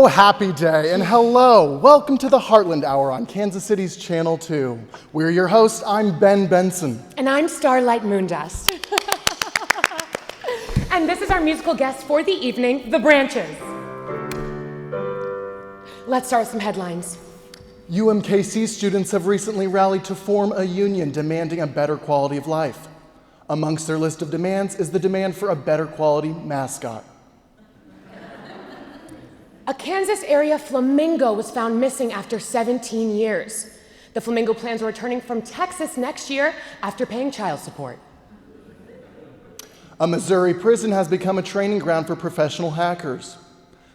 Oh, happy day, and hello. Welcome to the Heartland Hour on Kansas City's Channel 2. We're your hosts. I'm Ben Benson. And I'm Starlight Moondust. And this is our musical guest for the evening, The Branches. Let's start with some headlines. UMKC students have recently rallied to form a union demanding a better quality of life. Amongst their list of demands is the demand for a better quality mascot. A Kansas area flamingo was found missing after 17 years. The flamingo plans on returning from Texas next year after paying child support. A Missouri prison has become a training ground for professional hackers.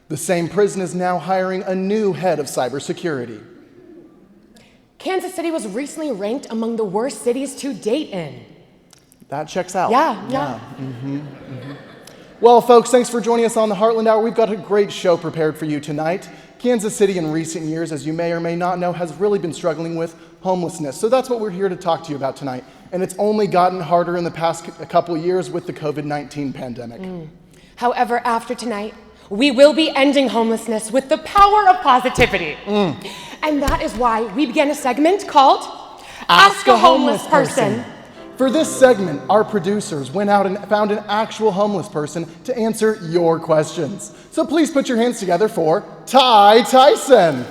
The same prison is now hiring a new head of cybersecurity. Kansas City was recently ranked among the worst cities to date in. That checks out. Yeah. Well, folks, thanks for joining us on the Heartland Hour. We've got a great show prepared for you tonight. Kansas City in recent years, as you may or may not know, has really been struggling with homelessness. So that's what we're here to talk to you about tonight. And it's only gotten harder in the past couple years with the COVID-19 pandemic. However, after tonight, we will be ending homelessness with the power of positivity. And that is why we began a segment called Ask a Homeless Person. For this segment, our producers went out and found an actual homeless person to answer your questions. So please put your hands together for Ty Tyson.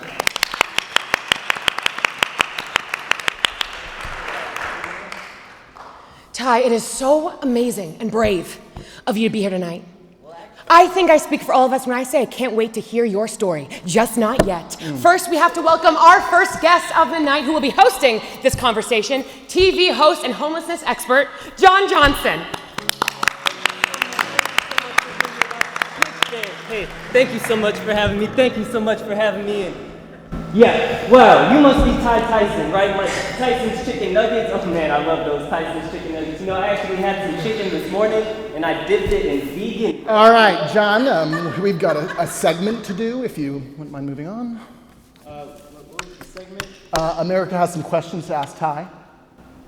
Ty, it is so amazing and brave of you to be here tonight. I think I speak for all of us when I say I can't wait to hear your story, just not yet. First, we have to welcome our first guest of the night who will be hosting this conversation, TV host and homelessness expert, John Johnson. Hey, thank you so much for having me. Thank you so much for having me in. Yeah, wow, you must be Ty Tyson, right? Like Tyson's Chicken Nuggets. Oh man, I love those Tyson's Chicken Nuggets. You know, I actually had some chicken this morning and I dipped it in vegan. All right, John, we've got a segment to do, if you wouldn't mind moving on. What was the segment? America has some questions to ask Ty.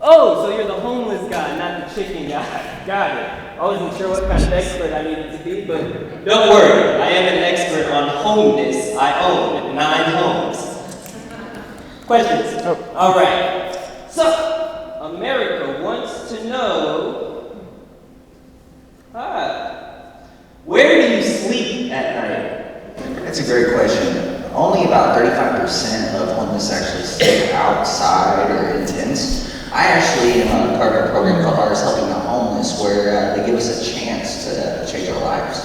Oh, so you're the homeless guy, not the chicken guy. Got it. I wasn't sure what kind of expert I needed to be, but... Don't worry, I am an expert on homeness. I own 9 homes. Questions? Oh. All right. So, America wants to know... Where do you sleep at night? That's a great question. Only about 35% of homeless actually stay outside or in tents. I actually am a part of a program called Ours Helping the Homeless, where they give us a chance to change our lives.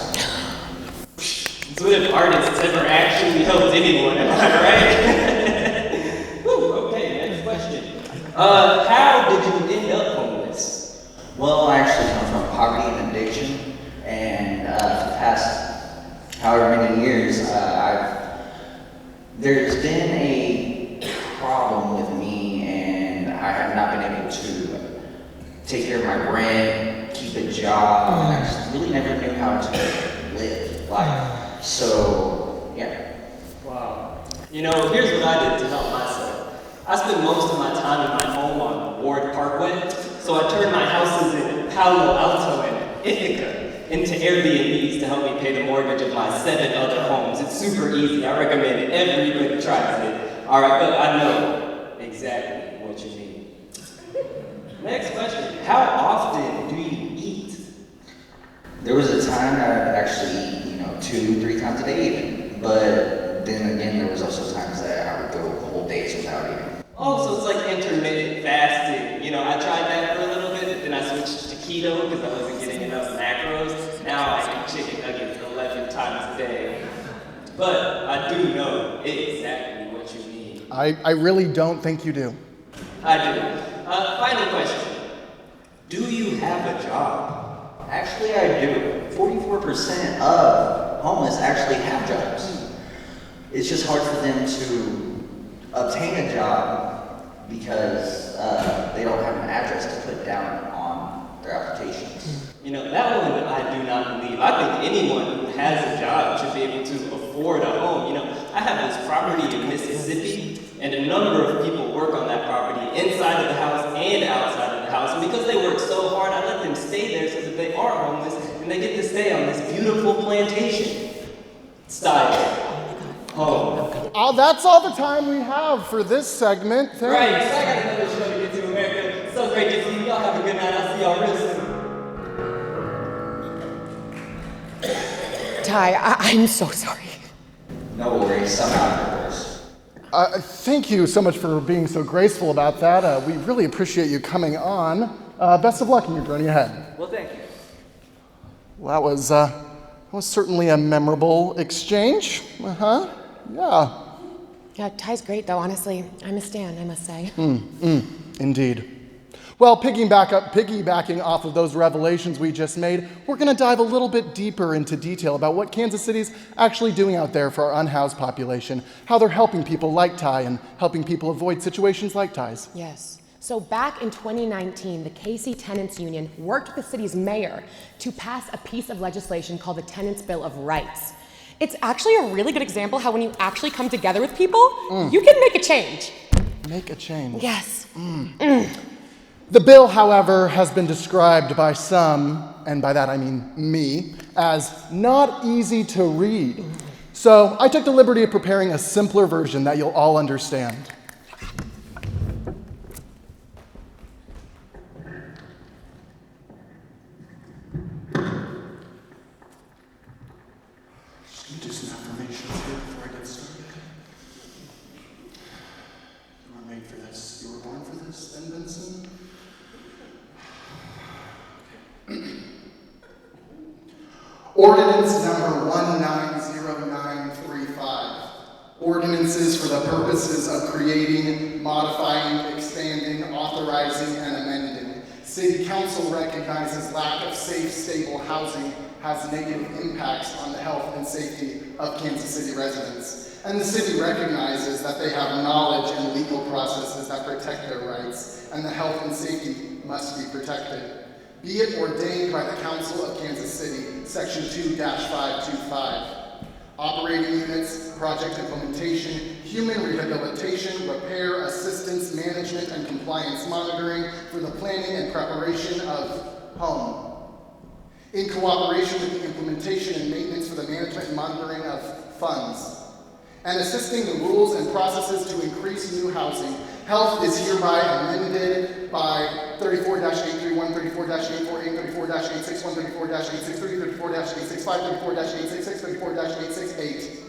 So if artists ever actually helped anyone, am I right? Okay, next question. How did you end up homeless? Well, I actually come from poverty and addiction, and for the past however many years, there's been a problem with me, and I have not been able to take care of my rent, keep a job, and I just really never knew how to live life. So, yeah. Wow. You know, here's what I did to help myself. I spend most of my time in my home on Ward Parkway, so I turned my houses in Palo Alto and Ithaca into Airbnbs to help me pay the mortgage of my 7 other homes. It's super easy. I recommend it. Everybody tries it. All right, but I know exactly what you need. Next question. How often do you eat? There was a time that I'd actually eat, 2-3 times a day even. But then again, there was also times that I would go whole days without eating. Oh, so it's like intermittent fasting. You know, I tried that for a little bit, then I switched to keto because I wasn't getting enough macros. Now I eat chicken nuggets 11 times a day. But I do know exactly what you need. I really don't think you do. I do. Final question. Do you have a job? Actually, I do. 44% of homeless actually have jobs. It's just hard for them to obtain a job because they don't have an address to put down on their applications. You know, that one I do not believe. I think anyone who has a job should be able to afford a home. You know, I have this property in Mississippi, and a number of people work on that property inside of the house and outside of the house. And because they work so hard, I let them stay there so that they are homeless and they get to stay on this beautiful plantation style. home. That's all the time we have for this segment. Right, so I got another show to get to, America. So great to see you. Y'all have a good night. I'll see y'all real soon. Ty, I'm so sorry. No worries, some afterwards. Thank you so much for being so graceful about that. We really appreciate you coming on. Best of luck in your journey ahead. Well, thank you. Well, that was certainly a memorable exchange. Yeah. Yeah, Ty's great though, honestly. I'm a stan, I must say. Indeed. Well, piggybacking off of those revelations we just made, we're going to dive a little bit deeper into detail about what Kansas City's actually doing out there for our unhoused population, how they're helping people like Ty and helping people avoid situations like Ty's. Yes. So back in 2019, the KC Tenants Union worked with the city's mayor to pass a piece of legislation called the Tenants' Bill of Rights. It's actually a really good example how when you actually come together with people, you can make a change. Make a change. Yes. The bill, however, has been described by some, and by that I mean me, as not easy to read. So I took the liberty of preparing a simpler version that you'll all understand. Just gonna do some affirmations here before I get started. You were made for this. You were born for this, then, Benson? Ordinance number 190935. Ordinances for the purposes of creating, modifying, expanding, authorizing, and amending. City Council recognizes lack of safe, stable housing has negative impacts on the health and safety of Kansas City residents. And the city recognizes that they have knowledge and legal processes that protect their rights, and the health and safety must be protected. Be it ordained by the Council of Kansas City, Section 2-525. Operating units, project implementation, human rehabilitation, repair, assistance, management, and compliance monitoring for the planning and preparation of home. In cooperation with the implementation and maintenance for the management and monitoring of funds. And assisting the rules and processes to increase new housing. Health is hereby amended by 34-831, 34-848, 34-861, 34-863, 34-865, 34-866, 34-868.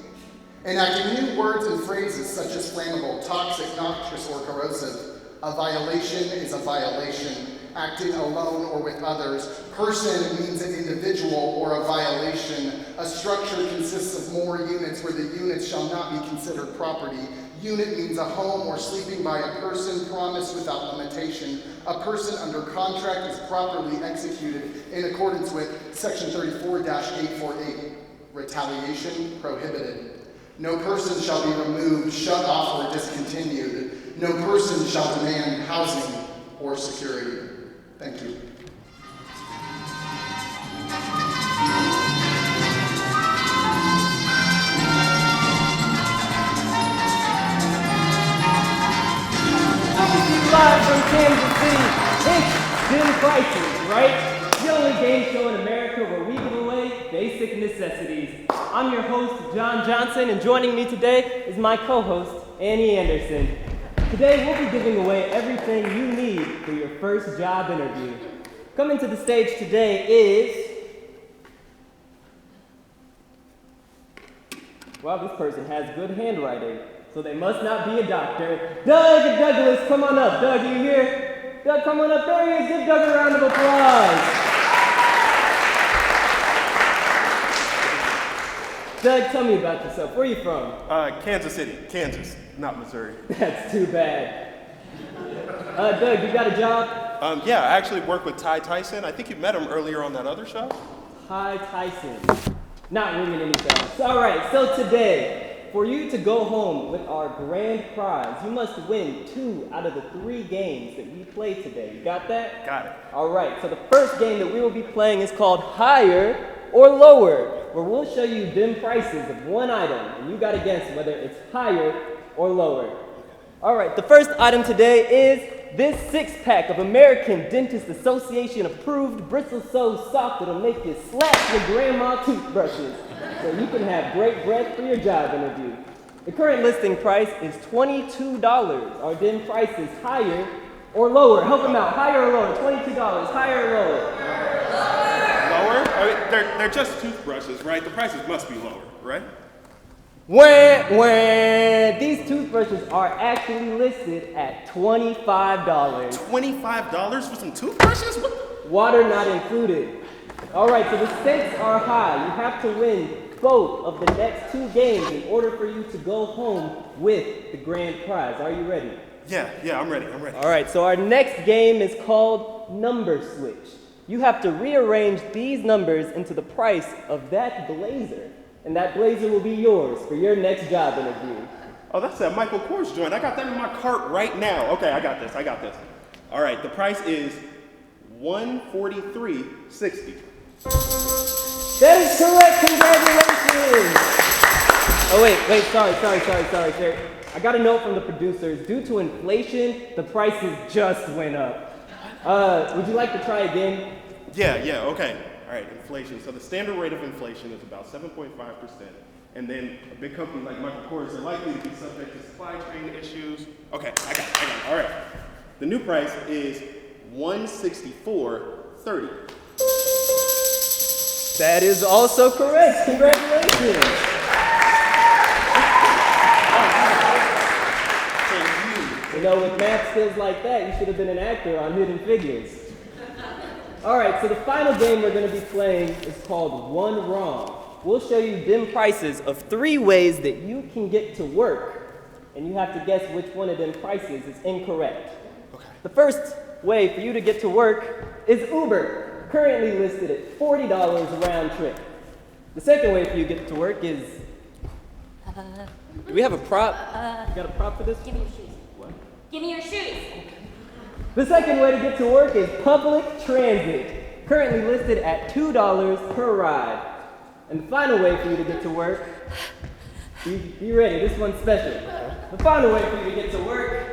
Enacting new words and phrases such as flammable, toxic, noxious, or corrosive. A violation is a violation. Acting alone or with others. Person means an individual or a violation. A structure consists of more units where the units shall not be considered property. Unit means a home or sleeping by a person, promised without limitation. A person under contract is properly executed in accordance with Section 34-848. Retaliation prohibited. No person shall be removed, shut off, or discontinued. No person shall demand housing or security. Thank you. Live from Kansas City, it's Dim Prices, right? The only game show in America where we give away basic necessities. I'm your host, John Johnson, and joining me today is my co-host, Annie Anderson. Today, we'll be giving away everything you need for your first job interview. Coming to the stage today is... Well, this person has good handwriting, so they must not be a doctor. Doug Douglas, come on up. Doug, you here? Doug, come on up. There he is. Give Doug a round of applause. Doug, tell me about yourself. Where are you from? Kansas City, Kansas, not Missouri. That's too bad. Doug, you got a job? Yeah, I actually work with Ty Tyson. I think you met him earlier on that other show. Ty Tyson. Not ringing any bells. All right, so today, for you to go home with our grand prize, you must win 2 out of the 3 games that we play today. You got that? Got it. All right, so the first game that we will be playing is called Higher or Lower, where we'll show you dim prices of one item, and you gotta guess whether it's higher or lower. All right, the first item today is this 6-pack of American Dentist Association approved Bristol So Soft it'll make you slap your grandma toothbrushes, so you can have great breath for your job interview. The current listing price is $22. Are them prices higher or lower? Help them out. Higher or lower? $22. Higher or lower? Lower? I mean, they're just toothbrushes, right? The prices must be lower, right? When these toothbrushes are actually listed at $25. $25 for some toothbrushes? What? Water not included. All right, so the stakes are high. You have to win both of the next 2 games in order for you to go home with the grand prize. Are you ready? Yeah, I'm ready. All right, so our next game is called Number Switch. You have to rearrange these numbers into the price of that blazer, and that blazer will be yours for your next job interview. Oh, that's that Michael Kors joint. I got that in my cart right now. Okay, I got this. All right, the price is $143.60. That is correct, congratulations! Oh wait, sorry, Jerry. I got a note from the producers. Due to inflation, the prices just went up. Would you like to try again? Yeah, okay. All right, inflation. So the standard rate of inflation is about 7.5%. And then a big company like Michael Kors are likely to be subject to supply chain issues. Okay, I got it. All right. The new price is $164.30. That is also correct. Congratulations. Thank you. You know, with math skills like that, you should have been an actor on Hidden Figures. All right, so the final game we're going to be playing is called One Wrong. We'll show you them prices of 3 ways that you can get to work, and you have to guess which one of them prices is incorrect. Okay. The first way for you to get to work is Uber, currently listed at $40 round trip. The second way for you to get to work is... Do we have a prop? You got a prop for this? Give me your shoes. What? Give me your shoes. The second way to get to work is public transit, currently listed at $2 per ride. And the final way for you to get to work, be ready, this one's special. The final way for you to get to work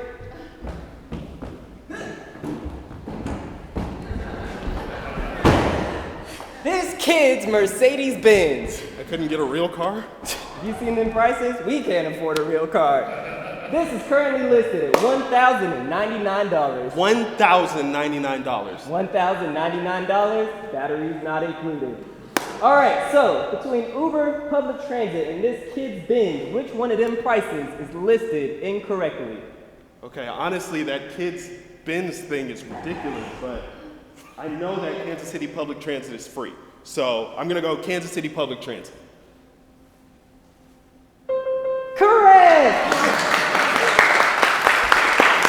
this kid's Mercedes-Benz. I couldn't get a real car? You seen them prices? We can't afford a real car. This is currently listed at $1,099. $1,099. $1,099, batteries not included. All right, so between Uber, public transit, and this kid's Benz, which one of them prices is listed incorrectly? Okay, honestly, that kid's Benz thing is ridiculous, but I know that Kansas City Public Transit is free. So I'm gonna go Kansas City Public Transit. Correct!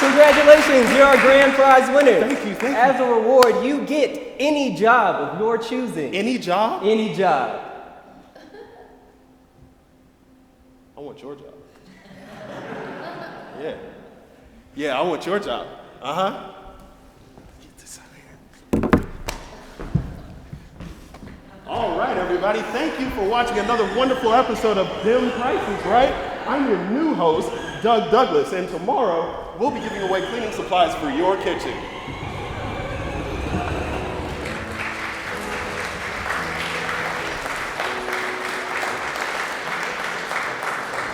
Congratulations, you're our grand prize winner. Thank you. As a reward, you get any job of your choosing. Any job? Any job. I want your job. Yeah, I want your job. Uh-huh. Get this out of here. All right, everybody. Thank you for watching another wonderful episode of Dim Prices, right? I'm your new host, Doug Douglas, and tomorrow we'll be giving away cleaning supplies for your kitchen.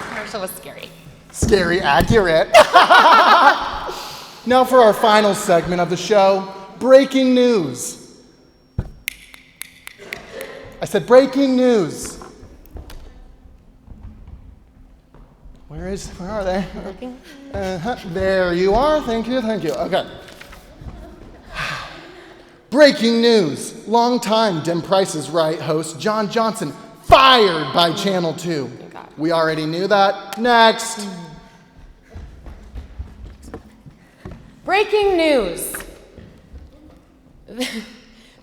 Commercial was scary. Scary accurate. Now for our final segment of the show, breaking news. I said breaking news. Where are they? Looking. There you are. Thank you. Okay. Breaking news. Longtime Dim Price is Right host John Johnson fired by Channel 2. God. We already knew that. Next. Breaking news.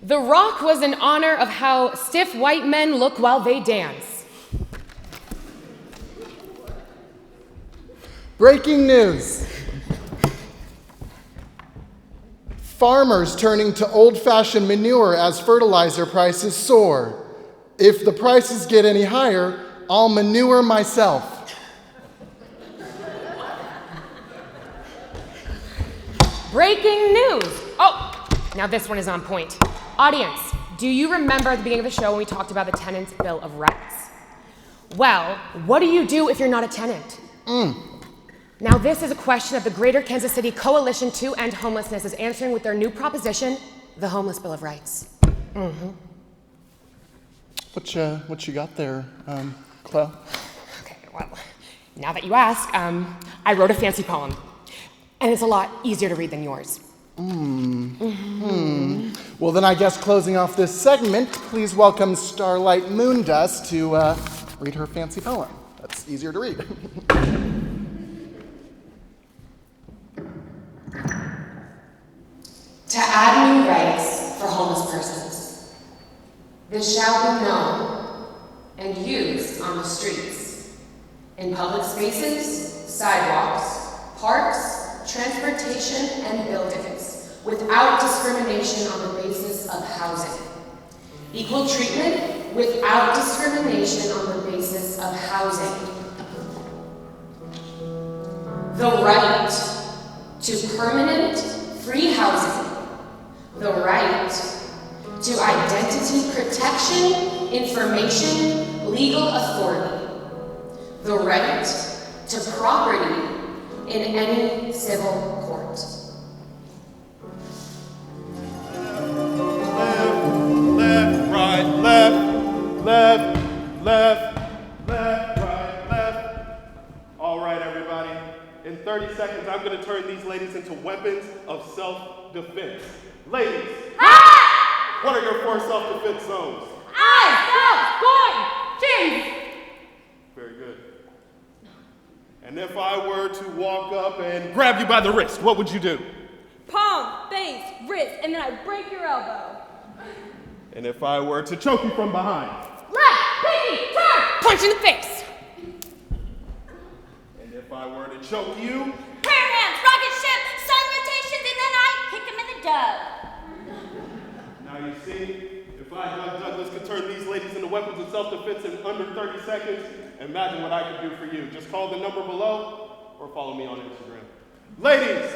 The Rock was in honor of how stiff white men look while they dance. Breaking news. Farmers turning to old-fashioned manure as fertilizer prices soar. If the prices get any higher, I'll manure myself. Breaking news. Oh, now this one is on point. Audience, do you remember at the beginning of the show when we talked about the Tenants' Bill of Rights? Well, what do you do if you're not a tenant? Now, this is a question that the Greater Kansas City Coalition to End Homelessness is answering with their new proposition, the Homeless Bill of Rights. What you got there, Chloe? Okay, well, now that you ask, I wrote a fancy poem, and it's a lot easier to read than yours. Well, then I guess closing off this segment, please welcome Starlight Moondust to read her fancy poem. That's easier to read. To add new rights for homeless persons. This shall be known and used on the streets, in public spaces, sidewalks, parks, transportation, and buildings, without discrimination on the basis of housing. Equal treatment without discrimination on the basis of housing. The right to permanent free housing. The right to identity protection, information, legal authority. The right to property in any civil court. Left, right, left, right, left. All right, everybody. In 30 seconds, I'm going to turn these ladies into weapons of self-defense. Ladies, what are your 4 self-defense zones? Cheese! Very good. And if I were to walk up and grab you by the wrist, what would you do? Palm, face, wrist, and then I break your elbow. And if I were to choke you from behind? Left, pinky, turn! Punch in the face! And if I were to choke you? Prayer hands, rocket ship, sun rotations, and then I kick him in the dove. Now you see, if I, Doug Douglas, could turn these ladies into weapons of self-defense in under 30 seconds, imagine what I could do for you. Just call the number below or follow me on Instagram. Ladies,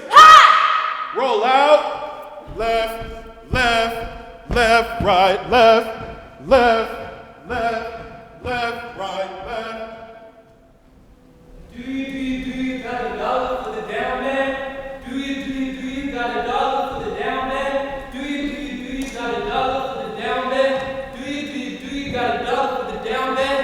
roll out. Left, left, left, right, left, left, left, right, left. Do you got a dollar for the down man? Do you got a dollar for the down man? Do you got a dollar for the down man? Do you got a dollar for the down man?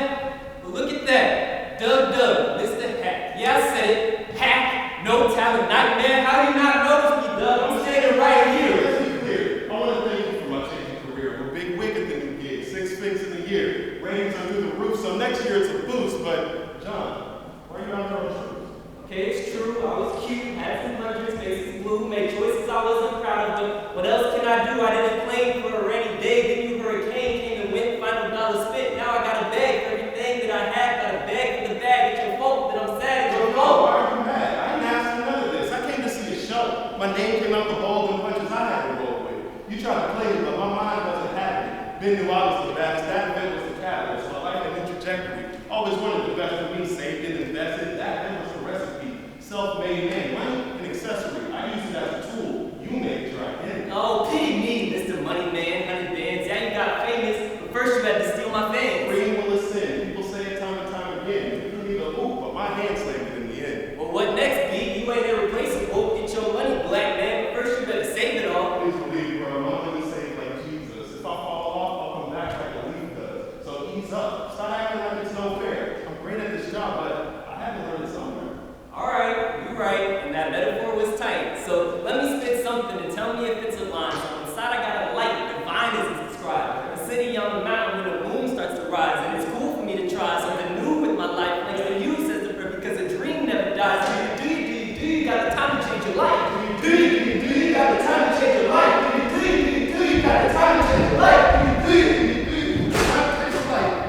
Well, look at that. Doug, Mr. Hack. Yeah, I said it. Hack, no talent, nightmare. How do you not notice me, Doug? I'm standing right here. Let's be clear. I want to thank you for my changing career. I'm a big wig at the new gig. 6 figs in a year. Ratings are through the roof, so next year it's a boost. But, John, why are you not throwing shoes? Okay, it's true. I was cute, had some hundreds, faces blue, made choices I wasn't proud of, but what else can I do? I didn't claim for a rainy day. The new hurricane came and went, final dollar spent. Now I gotta beg for everything that I have. Gotta beg for the bag. It's your fault that I'm sad. It's your fault. Why are you mad? I didn't ask for none of this. I came to see a show. My name came out the bowl and punches I had to roll with. You tried to play me, but my mind wasn't happy. Ben knew I was the best. That event was the catalyst. So I like a new trajectory. Always wanted the best for me, saved and invested. That was the recipe. Self-made man, money, an accessory. I use it as a tool. You made your identity. Oh, pity me, Mr. Money Man, 100 bands. Yeah, you got famous, but first you had to steal my fans. Green will ascend. People say it time and time again. You need a hoop, but my hand slammed it in the end. Well, what next, B? You ain't irreplaceable. Get your money, black man, but first you better save it all. Please believe, bro. I'm not gonna say it like Jesus. If I fall off, I'll come back like a leaf does. So ease up. Stop acting like it's no fair. I'm great at this job, but I had to learn it somewhere. Alright, you're right, and that metaphor was tight. So let me spit something and tell me if it's a line. So on the side I got a light, divine as it's described. A city on the mountain when the moon starts to rise. And it's cool for me to try something new with my life. Thanks to you, says the bird, because a dream never dies. Do you got the time to change your life? Do you got the time to change your life? Do you got the time to change your life? Do you got the time to change your life?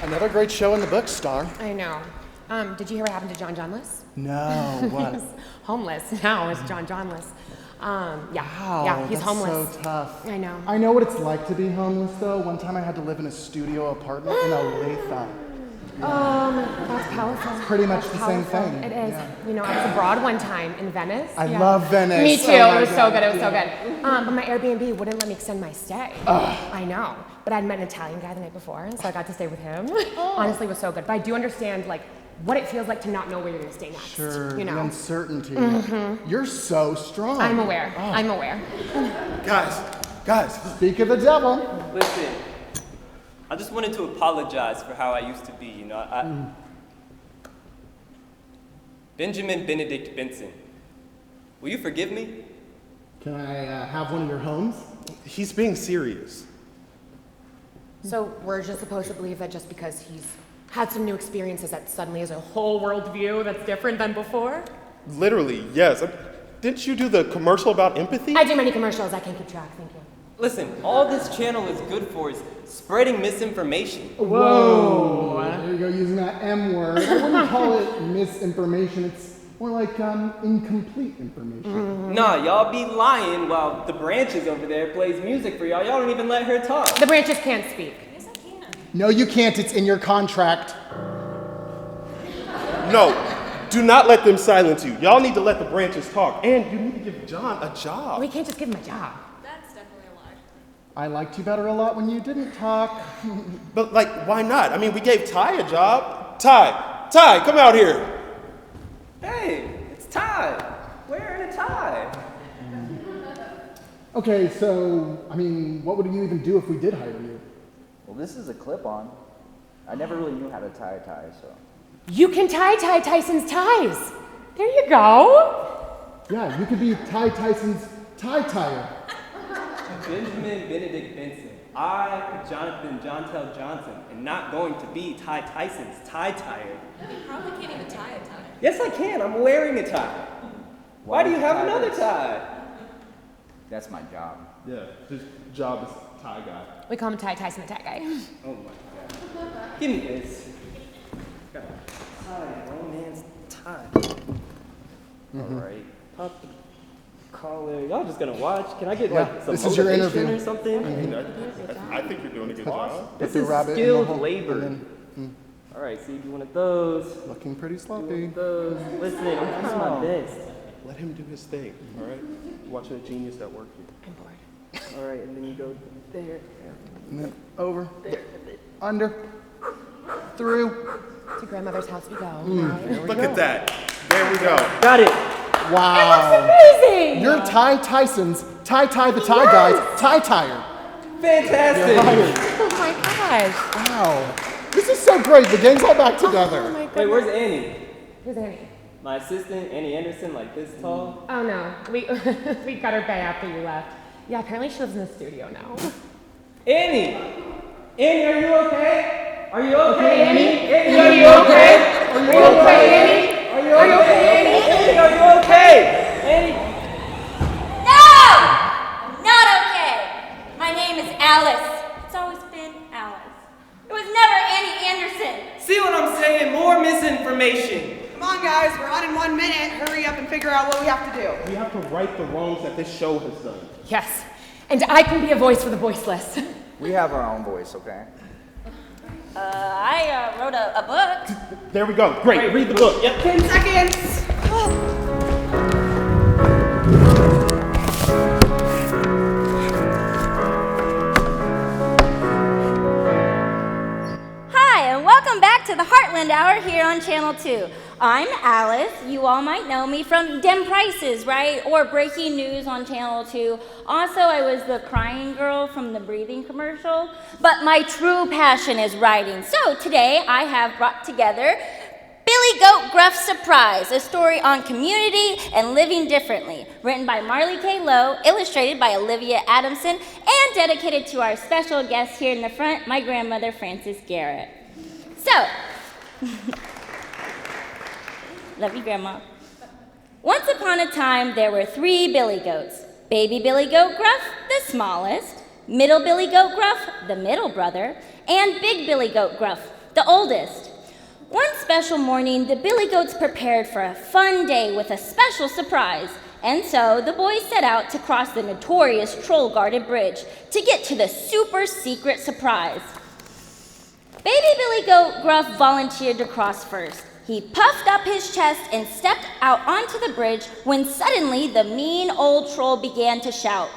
Another great show in the book, Star. I know. Did you hear what happened to John Johnless? No, what? He's homeless now. It's John Johnless. Wow, Yeah, he's that's homeless. so tough. I know. I know what it's like to be homeless, though. One time I had to live in a studio apartment in Olathe. That's powerful. Pretty much That's the same powerful. thing. It is. Yeah. You know, I was abroad one time in Venice. I love Venice. Me too. Oh my It was so God. good. It was so good. But my Airbnb wouldn't let me extend my stay. I know. But I'd met an Italian guy the night before, so I got to stay with him. Honestly, it was so good. But I do understand, like, what it feels like to not know where you're going to stay next. Sure, You know? the uncertainty. You're so strong. I'm aware. I'm aware. Guys, Speak of the devil. Listen, I just wanted to apologize for how I used to be, you know. Benjamin Benedict Benson, will you forgive me? Can I have one of your homes? he's being serious. So we're just supposed to believe that just because he's had some new experiences that suddenly is a whole worldview that's different than before? Literally, yes. Didn't you do the commercial about empathy? I do many commercials. I can't keep track. Thank you. Listen, all this channel is good for is spreading misinformation. Whoa! There you go, using that M word. I wouldn't call it misinformation. It's more like incomplete information. Nah, y'all be lying while the branches over there plays music for y'all. Y'all don't even let her talk. The branches can't speak. Yes, I can. No, you can't. It's in your contract. No, do not let them silence you. Y'all need to let the branches talk. And you need to give John a job. We can't just give him a job. That's definitely a lie. I liked you better a lot when you didn't talk. But like, why not? I mean, we gave Ty a job. Ty, come out here. Hey, it's Ty. Wearing a tie. Okay, so, I mean, what would you even do if we did hire you? Well, this is a clip-on. I never really knew how to tie a tie, so. You can tie Tyson's ties. There you go. Yeah, you could be Ty Tyson's tie tire. Benjamin Benedict Benson. I, Jonathan Jontel Johnson, am not going to be Ty Tyson's tie tire. You probably can't even tie a tie. Yes, I can. I'm wearing a tie. Why do you have another tie? That's my job. Yeah, his job is Ty guy. We call him Tyson the Tie Guy. Oh my God. Give me this. Got a tie, romance tie. All right. Pop the collar. Y'all just gonna watch? Can I get like some this is your motivation interview. or something? I think you're doing a good job. This the is rabbit in the skilled hole, labor. and All right, see, do one of those. Looking pretty Do one sloppy. of those. Listen, I'm doing my best. Let him do his thing, all right? Watching a genius at work here. I'm bored. All right, and then you go there. And then over, under, through. To grandmother's house we go. Look at that. There we go. Got it. Wow. Amazing! You're Ty Tyson's Ty the Tie Guy's tie tire. Fantastic. Oh my gosh. Wow. This is so great. The gang's all back Oh together. my Wait, goodness. where's Annie? Who's Annie? My assistant, Annie Anderson, like this tall. Oh no, we got her back after you left. Yeah, apparently she lives in the studio now. Annie! Annie, are you okay? Are you okay, Annie? Annie, are you okay? Are you okay, Annie? Are you okay, Annie? Annie, are you okay? Annie? No! Not okay. My name is Alice. It's always been Alice. It was never Annie Anderson. See what I'm saying? More misinformation. Come on, guys, we're on in 1 minute. Hurry up and figure out what we have to do. We have to right the wrongs that this show has done. Yes, and I can be a voice for the voiceless. We have our own voice, okay? I wrote a book. There we go. Great. Read the book. Yep. 10 seconds. Hi, and welcome back to the Heartland Hour here on Channel 2. I'm Alice. You all might know me from Dem Prices, right? Or Breaking News on Channel 2. Also, I was the crying girl from the breathing commercial. But my true passion is writing. So today I have brought together Billy Goat Gruff Surprise, a story on community and living differently, written by Marley K. Lowe, illustrated by Olivia Adamson, and dedicated to our special guest here in the front, my grandmother, Frances Garrett. So, love you, Grandma. Once upon a time, there were 3 Billy Goats. Baby Billy Goat Gruff, the smallest, Middle Billy Goat Gruff, the middle brother, and Big Billy Goat Gruff, the oldest. One special morning, the Billy Goats prepared for a fun day with a special surprise. And so the boys set out to cross the notorious troll-guarded bridge to get to the super secret surprise. Baby Billy Goat Gruff volunteered to cross first. He puffed up his chest and stepped out onto the bridge when suddenly the mean old troll began to shout,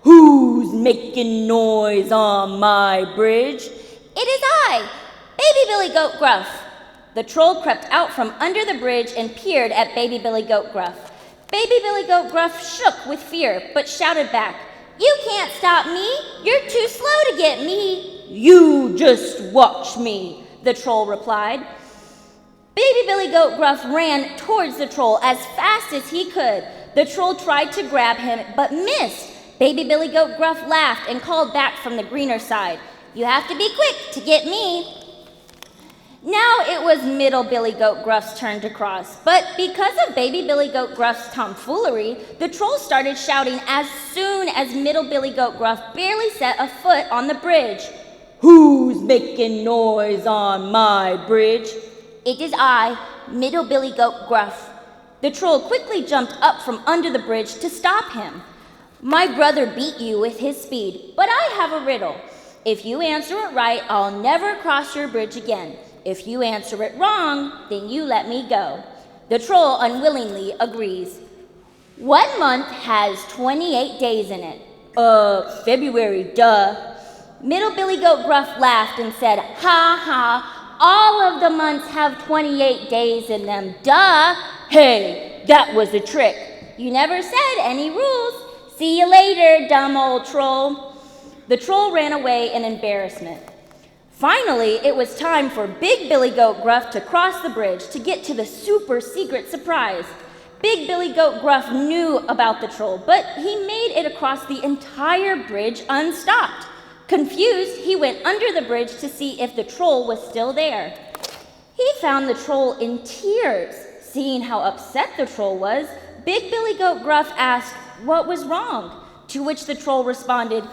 "Who's making noise on my bridge?" "It is I, Baby Billy Goat Gruff." The troll crept out from under the bridge and peered at Baby Billy Goat Gruff. Baby Billy Goat Gruff shook with fear, but shouted back, "You can't stop me. You're too slow to get me." "You just watch me," the troll replied. Baby Billy Goat Gruff ran towards the troll as fast as he could. The troll tried to grab him, but missed. Baby Billy Goat Gruff laughed and called back from the greener side, "You have to be quick to get me." Now it was Middle Billy Goat Gruff's turn to cross, but because of Baby Billy Goat Gruff's tomfoolery, the troll started shouting as soon as Middle Billy Goat Gruff barely set a foot on the bridge. "Who's making noise on my bridge?" "It is I, Middle Billy Goat Gruff." The troll quickly jumped up from under the bridge to stop him. "My brother beat you with his speed, but I have a riddle. If you answer it right, I'll never cross your bridge again. If you answer it wrong, then you let me go." The troll unwillingly agrees. "What month has 28 days in it?" February, duh." Middle Billy Goat Gruff laughed and said, "Ha ha, all of the months have 28 days in them, duh." "Hey, that was a trick." "You never said any rules. See you later, dumb old troll." The troll ran away in embarrassment. Finally, it was time for Big Billy Goat Gruff to cross the bridge to get to the super secret surprise. Big Billy Goat Gruff knew about the troll, but he made it across the entire bridge unstopped. Confused, he went under the bridge to see if the troll was still there. He found the troll in tears. Seeing how upset the troll was, Big Billy Goat Gruff asked what was wrong, to which the troll responded,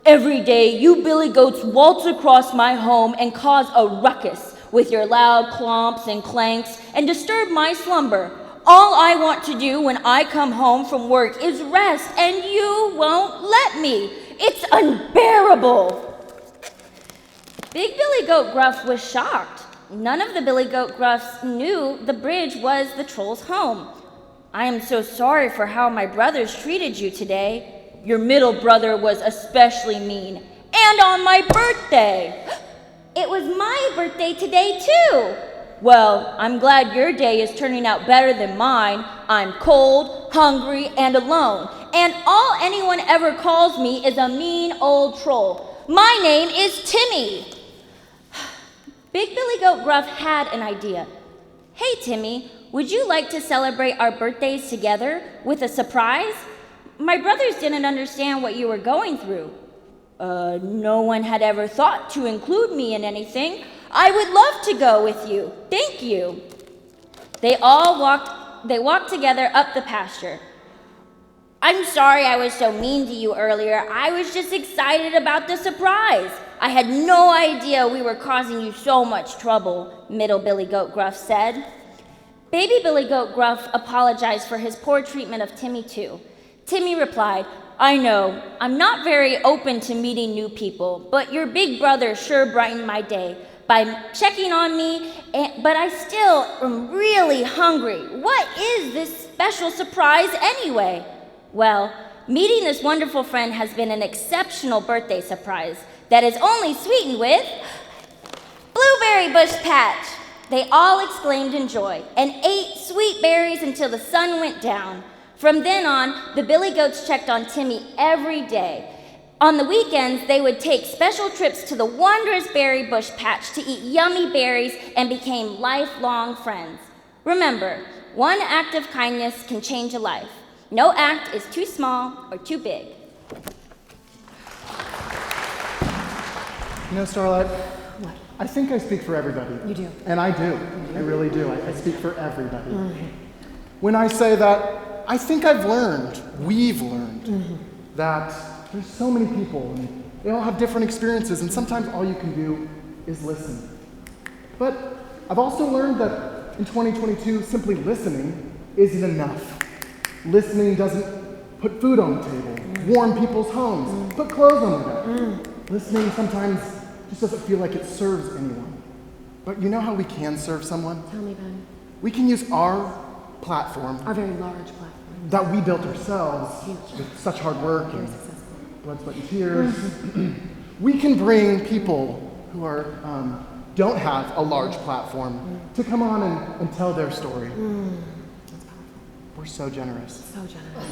"Every day you Billy Goats waltz across my home and cause a ruckus with your loud clomps and clanks and disturb my slumber. All I want to do when I come home from work is rest, and you won't let me. It's unbearable." Big Billy Goat Gruff was shocked. None of the Billy Goat Gruffs knew the bridge was the troll's home. "I am so sorry for how my brothers treated you today. Your middle brother was especially mean. And on my birthday." "It was my birthday today, too." "Well, I'm glad your day is turning out better than mine. I'm cold, hungry, and alone. And all anyone ever calls me is a mean old troll. My name is Timmy." Big Billy Goat Gruff had an idea. "Hey, Timmy, would you like to celebrate our birthdays together with a surprise? My brothers didn't understand what you were going through." No one had ever thought to include me in anything. I would love to go with you. Thank you." They walked together up the pasture. "I'm sorry I was so mean to you earlier. I was just excited about the surprise. I had no idea we were causing you so much trouble," Middle Billy Goat Gruff said. Baby Billy Goat Gruff apologized for his poor treatment of Timmy too. Timmy replied, "I know, I'm not very open to meeting new people, but your big brother sure brightened my day by checking on me, but I still am really hungry. What is this special surprise anyway?" "Well, meeting this wonderful friend has been an exceptional birthday surprise that is only sweetened with blueberry bush patch." They all exclaimed in joy and ate sweet berries until the sun went down. From then on, the Billy Goats checked on Timmy every day. On the weekends, they would take special trips to the wondrous berry bush patch to eat yummy berries and became lifelong friends. Remember, one act of kindness can change a life. No act is too small or too big. You know, Starlight, I think I speak for everybody. You do. And I do. I really do. I speak for everybody. When I say that, I think we've learned, that there's so many people and they all have different experiences, and sometimes all you can do is listen. But I've also learned that in 2022, simply listening isn't enough. Listening doesn't put food on the table, warm people's homes, put clothes on their back. Listening sometimes just doesn't feel like it serves anyone. But you know how we can serve someone? Tell me, Ben. We can use our platform Our very large platform. that we built ourselves with such hard work Very and successful. blood, sweat, and tears. We can bring people who are don't have a large platform to come on and tell their story. We're so generous. So generous.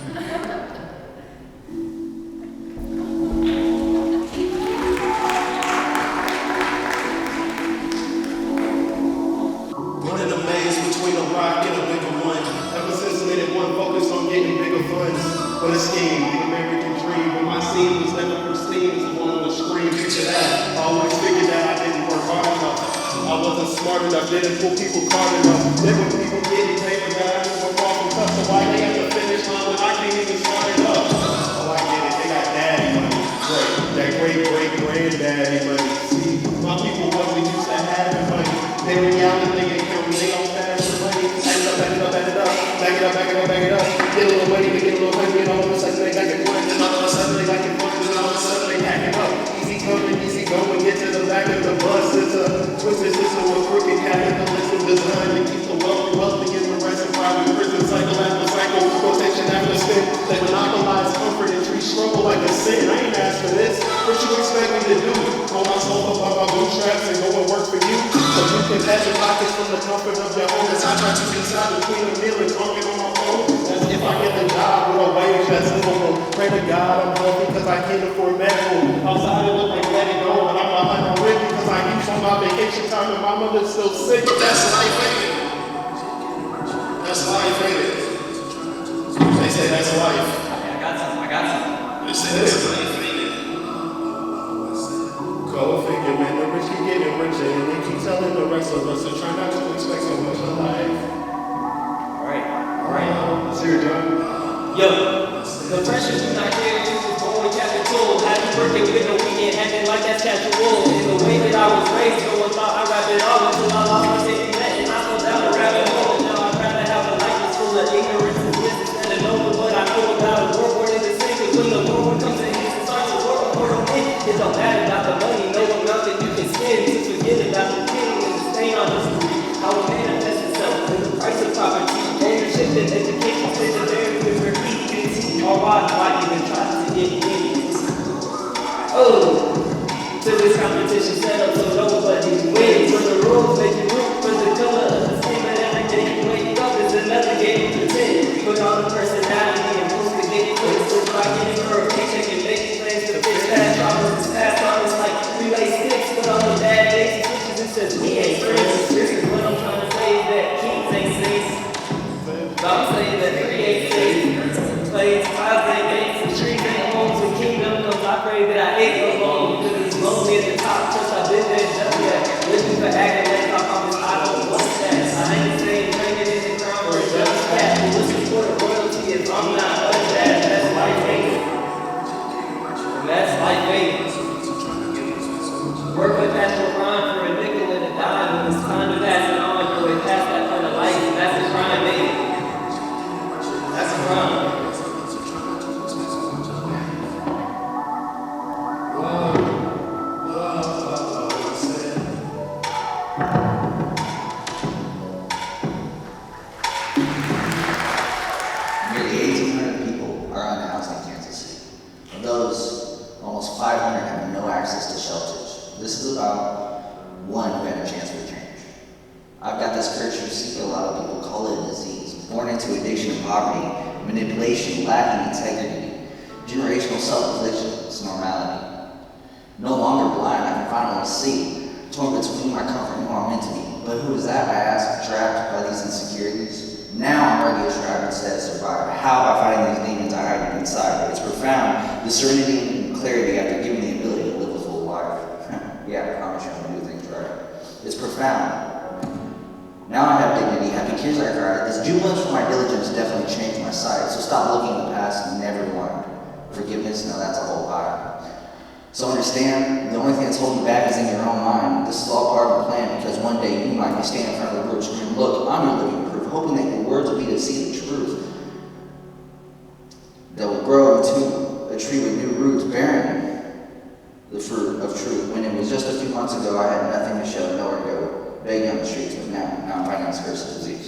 Running a maze between a rock and a bigger one. Ever since minute one, focused on getting bigger funds. For the scheme, the American dream. But my scene was never pristine as the one on the screen. Picture that. I always figured that I didn't work hard enough. I wasn't smart enough, didn't pull people card enough. There were people getting paper that I knew were far from tough. So why they have to finish line when I can't even start it up? Oh, I get it. They got daddy money. Great. That great-great-granddaddy money. See, my people wasn't used to having money. They reality thinking they don't pass the money. Back it up, back it up, back it up, back it up, back it up. Get a little money, get a little money, and all of a sudden they back it one, and all of a sudden they back it one, and all of a sudden they pack it up. Easy coming, easy going, get to the back of the bus. It's a twisted system with crooked capitalism designed to keep the wealthy in the rest of private prison cycle after cycle, rotation after spin. They monopolize comfort and treat struggle like a sin. I ain't asked for this. What you expect me to do? Pull myself up by my bootstraps and go and work for you? So you can pat your pockets from the comfort of your home. As I try to decide between a meal and talking on my phone. As if I get the job with a wage that's livable. Pray to God I'm healthy because I can't afford medical. Outside it look like let it go, but I'm behind my rib because I used on my vacation time and my mother's still sick. But that's life, ain't it? That's life, ain't it? They say that's life. I got some. They say that's life, ain't it? Go figure, man, the rich keep getting richer, and they keep telling the rest of us to try not to expect so much of life. Alright. Sir John. Yo, the pressure do not care if you was born with capital. Happy birthday with no weekend, acting like that's casual. In the way that I was raised, no one thought I'd rap it all until I lost my safety net and I fell down a rabbit hole. And now I'd rather have a life that's full of ignorance and bliss instead of knowing what I know about a world where it's the same. Cause when the world comes in, it starts a world in. It don't matter about the money, no amount that you can spend. Just forget about the pain and the stain on history. How it manifests itself in the price of property, ownership and education. Say that there is where or why even try to get in? Oh, till this competition set up so nobody wins. When the rules make you root for the color of the skin, but every day you wake up is another game of pretend. Put on the personality and boost the game for the slip by getting for a paycheck and making plans to fix past problems. Past problems like relay sticks, but on the bad days, switches and says we ain't friends. This is what I'm trying to say is that kings ain't safe. I'm saying that 3 ain't safe. Plays, clouds and gates, and trees and homes and kingdoms. I pray that I ain't alone, because it's lonely at the top. Trust I've been there, done that. Looking for accolades, I promise I don't want that. I ain't saying drinking in the crown for a just cat. But listen for the royalty if I'm not of that. That's life, ain't it? And that's life, ain't it? Work with that to rhyme for a nickel and a dime. When it's time to pass it on, go and pass that kind of life. And that's a crime, ain't it? That's a crime. Nearly 1,800 people are unhoused in Kansas City. Of those, almost 500 have no access to shelters. This is about one who had a chance for change. I've got this Jerry.C. a lot of people call it a disease. Born into addiction and poverty, manipulation, lacking integrity, generational self-affliction, it's normality. No longer blind, I can finally see, torn between my comfort and who I'm meant to be. But who is that, I ask, trapped by these insecurities? Now I'm ready to strive instead to survive. How by fighting these demons I hide inside. It's profound, the serenity and clarity after giving the ability to live a full life. Yeah, I promise you I'm gonna do things right. It's profound. Now I have dignity, happy tears I cried. This jubilance for my diligence definitely changed my sight. So stop looking in the past and never learned. Forgiveness, no, that's a whole pie. So understand, the only thing that's holding you back is in your own mind. This is all part of the plan because one day you might be standing in front of the world screaming, look, I'm your living proof, hoping that your words will be to see the truth that will grow into a tree with new roots, bearing the fruit of truth when it was because just a few months ago I had nothing to show, nowhere to go, begging on the streets, but now I'm fighting on this curse disease.